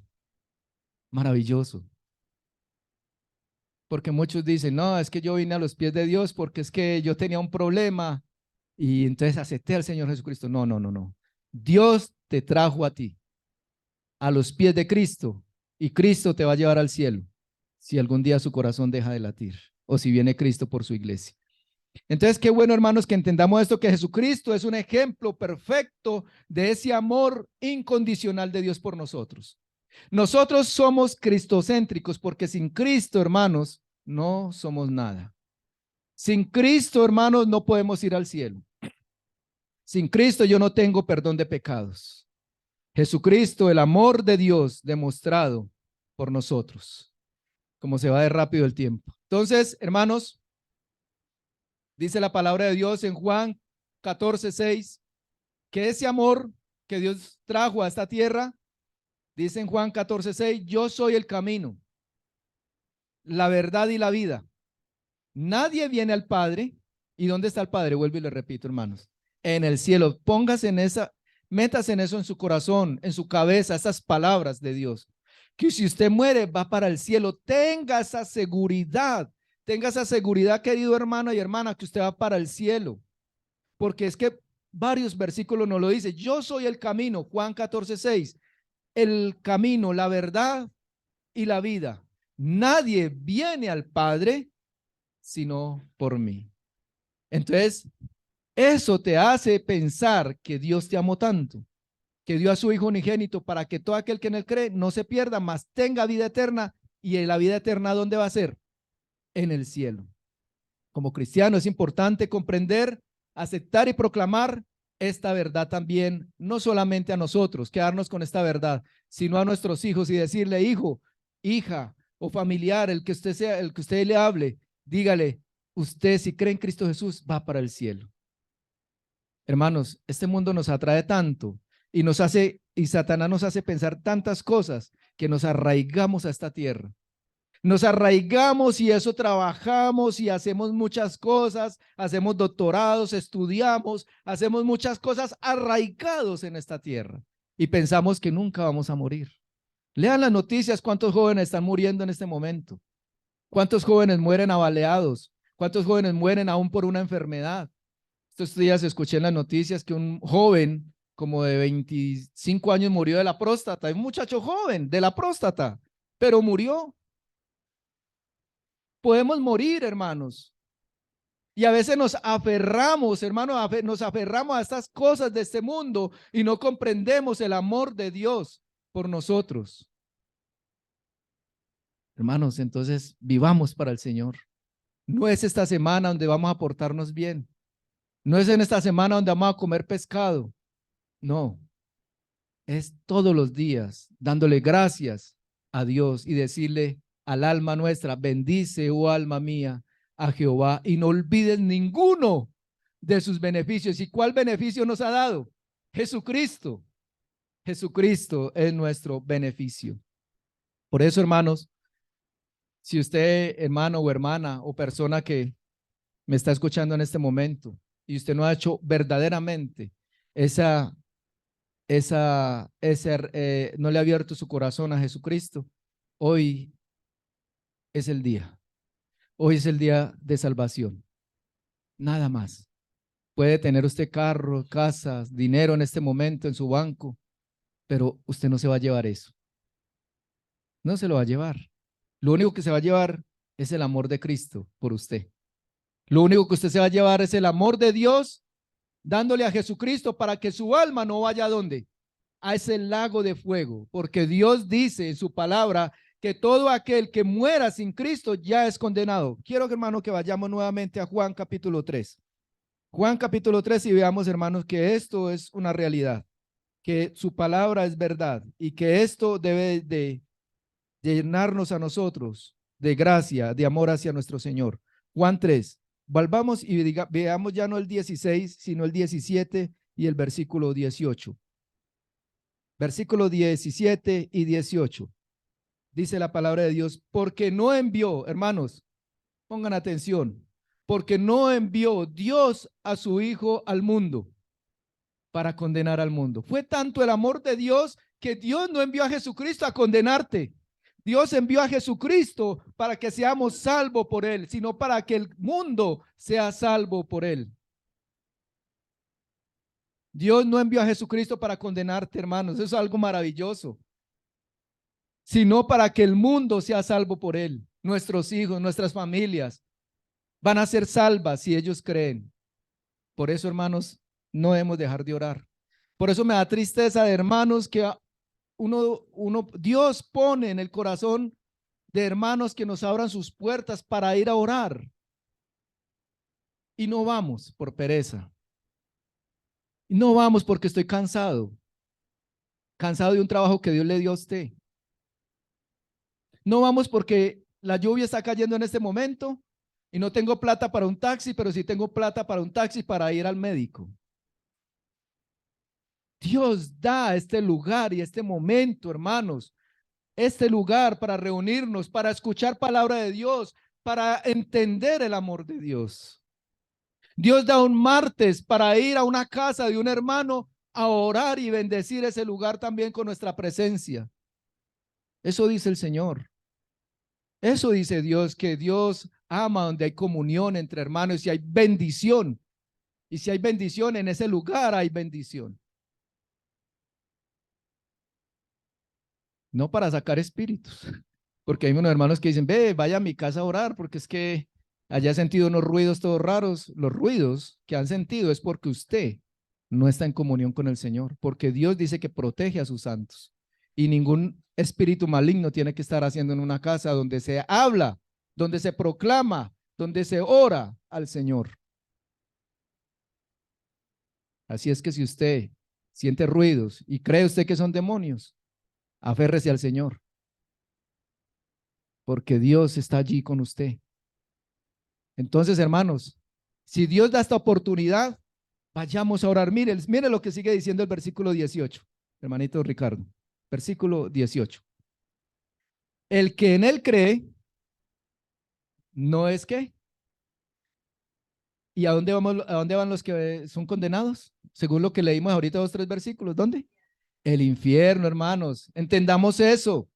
Maravilloso. Porque muchos dicen, no, es que yo vine a los pies de Dios porque es que yo tenía un problema y entonces acepté al Señor Jesucristo. No, no, no, no. Dios te trajo a ti, a los pies de Cristo, y Cristo te va a llevar al cielo si algún día su corazón deja de latir o si viene Cristo por su iglesia. Entonces, qué bueno, hermanos, que entendamos esto, que Jesucristo es un ejemplo perfecto de ese amor incondicional de Dios por nosotros. Nosotros somos cristocéntricos porque sin Cristo, hermanos, no somos nada. Sin Cristo, hermanos, no podemos ir al cielo. Sin Cristo yo no tengo perdón de pecados. Jesucristo, el amor de Dios demostrado por nosotros. Como se va de rápido el tiempo. Entonces, hermanos, dice la palabra de Dios en Juan 14:6, que ese amor que Dios trajo a esta tierra, dice en Juan 14:6, yo soy el camino, la verdad y la vida. Nadie viene al Padre. ¿Y dónde está el Padre? Vuelvo y le repito, hermanos. En el cielo. Póngase en esa, métase en eso en su corazón, en su cabeza, esas palabras de Dios. Que si usted muere, va para el cielo. Tenga esa seguridad. Tenga esa seguridad, querido hermano y hermana, que usted va para el cielo. Porque es que varios versículos nos lo dice. Yo soy el camino, Juan 14:6. El camino, la verdad y la vida. Nadie viene al Padre sino por mí. Entonces, eso te hace pensar que Dios te amó tanto, que dio a su Hijo unigénito para que todo aquel que en él cree no se pierda, mas tenga vida eterna. Y en la vida eterna, ¿dónde va a ser? En el cielo. Como cristiano es importante comprender, aceptar y proclamar esta verdad también, no solamente a nosotros, quedarnos con esta verdad, sino a nuestros hijos y decirle, hijo, hija o familiar, el que usted sea, el que usted le hable, dígale, usted si cree en Cristo Jesús va para el cielo. Hermanos, este mundo nos atrae tanto y nos hace, y Satanás nos hace pensar tantas cosas que nos arraigamos a esta tierra. Nos arraigamos y eso trabajamos y hacemos muchas cosas, hacemos doctorados, estudiamos, hacemos muchas cosas arraigados en esta tierra y pensamos que nunca vamos a morir. Lean las noticias, cuántos jóvenes están muriendo en este momento, cuántos jóvenes mueren abaleados, cuántos jóvenes mueren aún por una enfermedad. Estos días escuché en las noticias que un joven como de 25 años murió de la próstata, un muchacho joven de la próstata, pero murió. Podemos morir, hermanos. Y a veces nos aferramos, hermanos, nos aferramos a estas cosas de este mundo y no comprendemos el amor de Dios por nosotros. Hermanos, entonces vivamos para el Señor. No es esta semana donde vamos a portarnos bien. No es en esta semana donde vamos a comer pescado. No, es todos los días dándole gracias a Dios y decirle al alma nuestra, bendice, oh alma mía, a Jehová y no olvides ninguno de sus beneficios. ¿Y cuál beneficio nos ha dado? Jesucristo. Jesucristo es nuestro beneficio. Por eso, hermanos, si usted, hermano o hermana o persona que me está escuchando en este momento y usted no ha hecho verdaderamente no le ha abierto su corazón a Jesucristo, hoy es el día. Hoy es el día de salvación. Nada más. Puede tener usted carro, casas, dinero en este momento en su banco, pero usted no se va a llevar eso. No se lo va a llevar. Lo único que se va a llevar es el amor de Cristo por usted. Lo único que usted se va a llevar es el amor de Dios dándole a Jesucristo para que su alma no vaya a ¿dónde? A ese lago de fuego, porque Dios dice en su palabra que todo aquel que muera sin Cristo ya es condenado. Quiero, hermano, que vayamos nuevamente a Juan capítulo 3. Juan capítulo 3 y veamos, hermanos, que esto es una realidad, que su palabra es verdad y que esto debe de llenarnos a nosotros de gracia, de amor hacia nuestro Señor. Juan 3, volvamos y veamos ya no el 16, sino el 17 y el versículo 18. Versículo 17 y 18. Dice la palabra de Dios, porque no envió, hermanos, pongan atención, porque no envió Dios a su Hijo al mundo para condenar al mundo. Fue tanto el amor de Dios que Dios no envió a Jesucristo a condenarte. Dios envió a Jesucristo para que seamos salvos por él, sino para que el mundo sea salvo por él. Dios no envió a Jesucristo para condenarte, hermanos. Eso es algo maravilloso. Sino para que el mundo sea salvo por él. Nuestros hijos, nuestras familias van a ser salvas si ellos creen. Por eso, hermanos, no debemos dejar de orar. Por eso me da tristeza de hermanos que Dios pone en el corazón de hermanos que nos abran sus puertas para ir a orar. Y no vamos por pereza. No vamos porque estoy cansado. Cansado de un trabajo que Dios le dio a usted. No vamos porque la lluvia está cayendo en este momento y no tengo plata para un taxi, pero sí tengo plata para un taxi para ir al médico. Dios da este lugar y este momento, hermanos, este lugar para reunirnos, para escuchar palabra de Dios, para entender el amor de Dios. Dios da un martes para ir a una casa de un hermano a orar y bendecir ese lugar también con nuestra presencia. Eso dice el Señor. Eso dice Dios, que Dios ama donde hay comunión entre hermanos y hay bendición. Y si hay bendición en ese lugar, hay bendición. No para sacar espíritus, porque hay unos hermanos que dicen, ve, vaya a mi casa a orar, porque es que haya sentido unos ruidos todos raros. Los ruidos que han sentido es porque usted no está en comunión con el Señor, porque Dios dice que protege a sus santos y ningún espíritu maligno tiene que estar haciendo en una casa donde se habla, donde se proclama, donde se ora al Señor. Así es que si usted siente ruidos y cree usted que son demonios, aférrese al Señor, porque Dios está allí con usted. Entonces, hermanos, si Dios da esta oportunidad, vayamos a orar. Mire lo que sigue diciendo el versículo 18, hermanito Ricardo. Versículo 18. El que en él cree, no es que. ¿Y a dónde van los que son condenados? Según lo que leímos ahorita, 2, 3 versículos. ¿Dónde? El infierno, hermanos. Entendamos eso.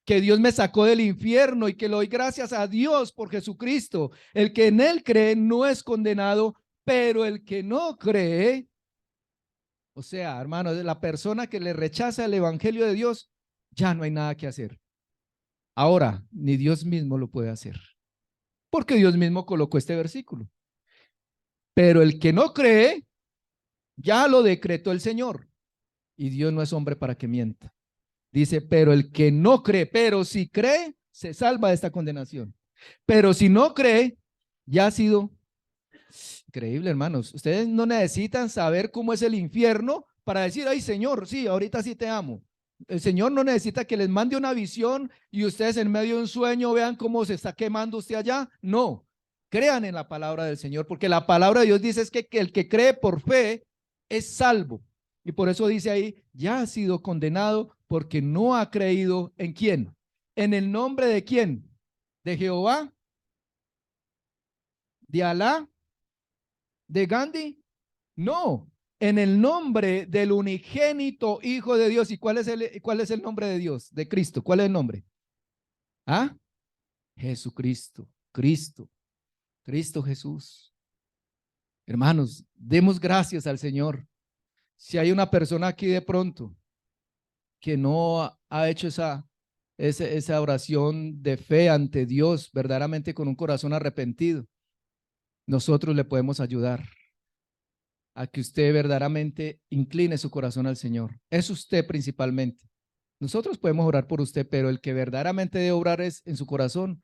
Que Dios me sacó del infierno y que le doy gracias a Dios por Jesucristo. El que en él cree no es condenado, pero el que no cree, o sea, hermanos, la persona que le rechaza el evangelio de Dios, ya no hay nada que hacer. Ahora, ni Dios mismo lo puede hacer, porque Dios mismo colocó este versículo. Pero el que no cree, ya lo decretó el Señor, y Dios no es hombre para que mienta. Dice, pero el que no cree, pero si cree, se salva de esta condenación. Pero si no cree, ya ha sido increíble, hermanos. Ustedes no necesitan saber cómo es el infierno para decir, ay, Señor, sí, ahorita sí te amo. El Señor no necesita que les mande una visión y ustedes en medio de un sueño vean cómo se está quemando usted allá. No, crean en la palabra del Señor, porque la palabra de Dios dice es que el que cree por fe es salvo. Y por eso dice ahí, ya ha sido condenado porque no ha creído en quién. ¿En el nombre de quién? ¿De Jehová? ¿De Alá? ¿De Gandhi? No, en el nombre del unigénito Hijo de Dios. ¿Y cuál es el nombre de Dios? De Cristo. ¿Cuál es el nombre? ¿Ah? Jesucristo. Cristo Jesús. Hermanos, demos gracias al Señor. Si hay una persona aquí de pronto que no ha hecho esa oración de fe ante Dios, verdaderamente con un corazón arrepentido, nosotros le podemos ayudar. a que usted verdaderamente incline su corazón al Señor. Es usted principalmente. Nosotros podemos orar por usted, pero el que verdaderamente debe obrar es en su corazón,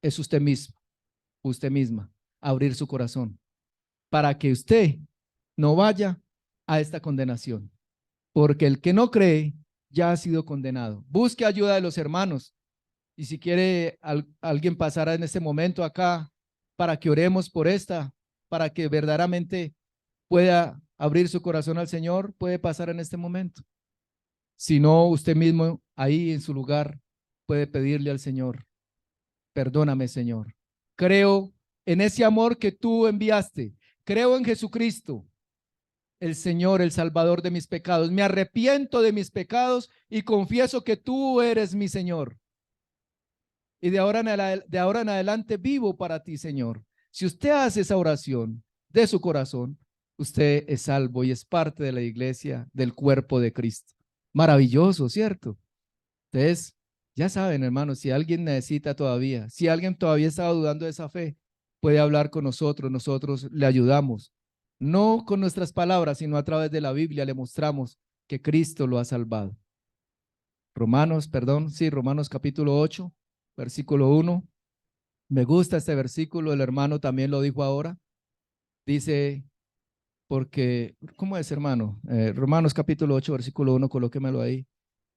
es usted mismo, usted misma, abrir su corazón para que usted no vaya a esta condenación, porque el que no cree ya ha sido condenado. Busque ayuda de los hermanos y si quiere alguien pasar en este momento acá para que oremos por para que verdaderamente pueda abrir su corazón al Señor, puede pasar en este momento. Si no, usted mismo ahí en su lugar puede pedirle al Señor, perdóname, Señor. Creo en ese amor que tú enviaste. Creo en Jesucristo, el Señor, el Salvador de mis pecados. Me arrepiento de mis pecados y confieso que tú eres mi Señor. Y de ahora en adelante vivo para ti, Señor. Si usted hace esa oración de su corazón, usted es salvo y es parte de la iglesia, del cuerpo de Cristo. Maravilloso, ¿cierto? Entonces, ya saben, hermanos, si alguien necesita todavía, si alguien todavía estaba dudando de esa fe, puede hablar con nosotros le ayudamos. No con nuestras palabras, sino a través de la Biblia le mostramos que Cristo lo ha salvado. Romanos capítulo 8, versículo 1. Me gusta este versículo, el hermano también lo dijo ahora. Dice, porque, ¿cómo es, hermano? Romanos capítulo 8, versículo 1, colóquemelo ahí.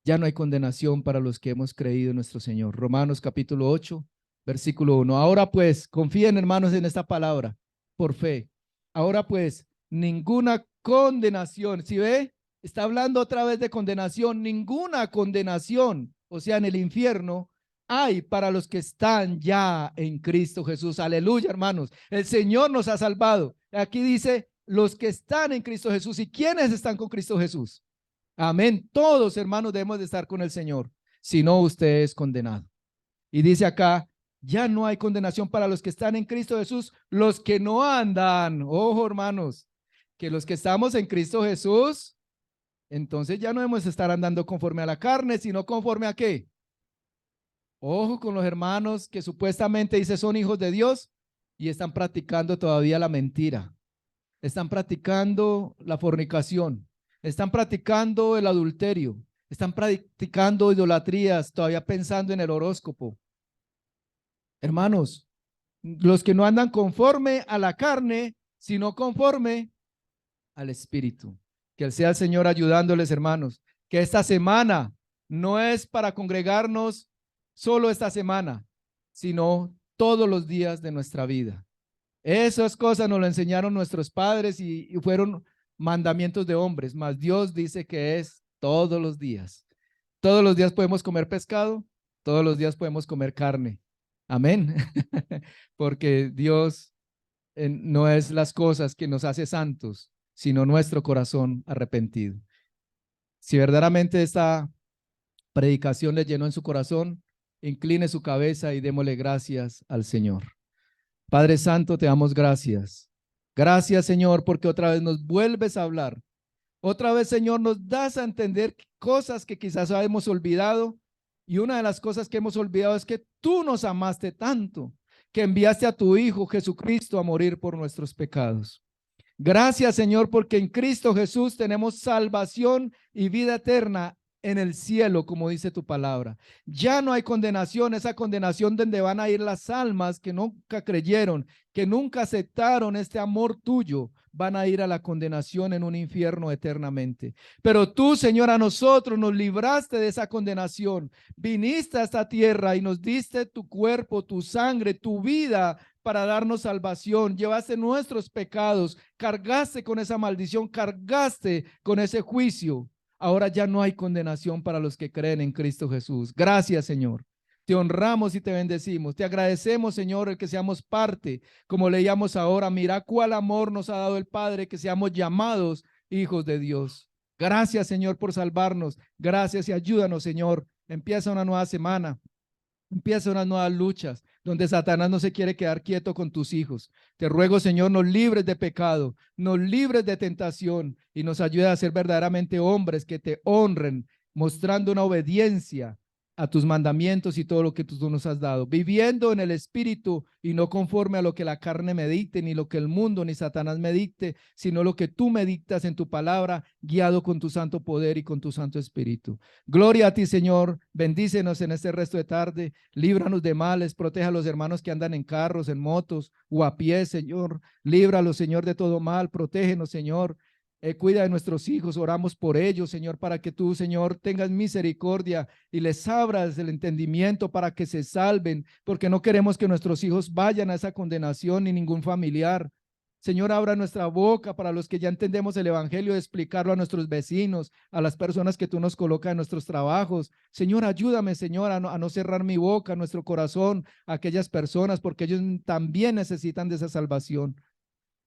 Ya no hay condenación para los que hemos creído en nuestro Señor. Romanos capítulo 8, versículo 1. Ahora pues, confíen, hermanos, en esta palabra, por fe. Ahora pues, ninguna condenación. ¿Sí ve? Está hablando otra vez de condenación. Ninguna condenación, o sea, en el infierno, hay para los que están ya en Cristo Jesús. Aleluya, hermanos. El Señor nos ha salvado. Aquí dice, los que están en Cristo Jesús. ¿Y quiénes están con Cristo Jesús? Amén. Todos, hermanos, debemos de estar con el Señor. Si no, usted es condenado. Y dice acá, ya no hay condenación para los que están en Cristo Jesús, los que no andan. Ojo, hermanos, que los que estamos en Cristo Jesús, entonces ya no debemos estar andando conforme a la carne, sino conforme a qué. Ojo con los hermanos que supuestamente dice son hijos de Dios y están practicando todavía la mentira. Están practicando la fornicación. Están practicando el adulterio. Están practicando idolatrías, todavía pensando en el horóscopo. Hermanos, los que no andan conforme a la carne, sino conforme al Espíritu. Que Él sea el Señor ayudándoles, hermanos. Que esta semana no es para congregarnos solo esta semana, sino todos los días de nuestra vida. Esas cosas nos lo enseñaron nuestros padres y fueron mandamientos de hombres, mas Dios dice que es todos los días. Todos los días podemos comer pescado, todos los días podemos comer carne. Amén. Porque Dios no es las cosas que nos hace santos, sino nuestro corazón arrepentido. Si verdaderamente esta predicación le llenó en su corazón, incline su cabeza y démosle gracias al Señor. Padre Santo, te damos gracias. Gracias, Señor, porque otra vez nos vuelves a hablar. Otra vez, Señor, nos das a entender cosas que quizás hemos olvidado. Y una de las cosas que hemos olvidado es que tú nos amaste tanto, que enviaste a tu Hijo Jesucristo a morir por nuestros pecados. Gracias, Señor, porque en Cristo Jesús tenemos salvación y vida eterna en el cielo, como dice tu palabra. Ya no hay condenación, esa condenación donde van a ir las almas que nunca creyeron, que nunca aceptaron este amor tuyo, van a ir a la condenación en un infierno eternamente. Pero tú, Señor, a nosotros nos libraste de esa condenación. Viniste a esta tierra y nos diste tu cuerpo, tu sangre, tu vida para darnos salvación. Llevaste nuestros pecados, cargaste con esa maldición, cargaste con ese juicio. Ahora ya no hay condenación para los que creen en Cristo Jesús. Gracias, Señor. Te honramos y te bendecimos. Te agradecemos, Señor, el que seamos parte. Como leíamos ahora, mira cuál amor nos ha dado el Padre, que seamos llamados hijos de Dios. Gracias, Señor, por salvarnos. Gracias y ayúdanos, Señor. Empieza una nueva semana. Empieza unas nuevas luchas donde Satanás no se quiere quedar quieto con tus hijos. Te ruego, Señor, nos libres de pecado, nos libres de tentación y nos ayude a ser verdaderamente hombres que te honren, mostrando una obediencia a tus mandamientos y todo lo que tú nos has dado, viviendo en el Espíritu y no conforme a lo que la carne me dicte, ni lo que el mundo ni Satanás me dicte, sino lo que tú me dictas en tu palabra, guiado con tu santo poder y con tu santo Espíritu. Gloria a ti, Señor, bendícenos en este resto de tarde, líbranos de males, proteja a los hermanos que andan en carros, en motos o a pie, Señor, líbralos, Señor, de todo mal, protégenos, Señor. Cuida de nuestros hijos, oramos por ellos, Señor, para que tú, Señor, tengas misericordia y les abras el entendimiento para que se salven, porque no queremos que nuestros hijos vayan a esa condenación ni ningún familiar. Señor, abra nuestra boca para los que ya entendemos el evangelio, de explicarlo a nuestros vecinos, a las personas que tú nos colocas en nuestros trabajos. Señor, ayúdame, Señor, a no cerrar mi boca, nuestro corazón, a aquellas personas, porque ellos también necesitan de esa salvación.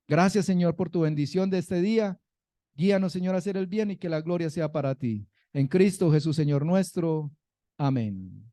Gracias, Señor, por tu bendición de este día. Guíanos, Señor, a hacer el bien y que la gloria sea para ti. En Cristo Jesús, Señor nuestro. Amén.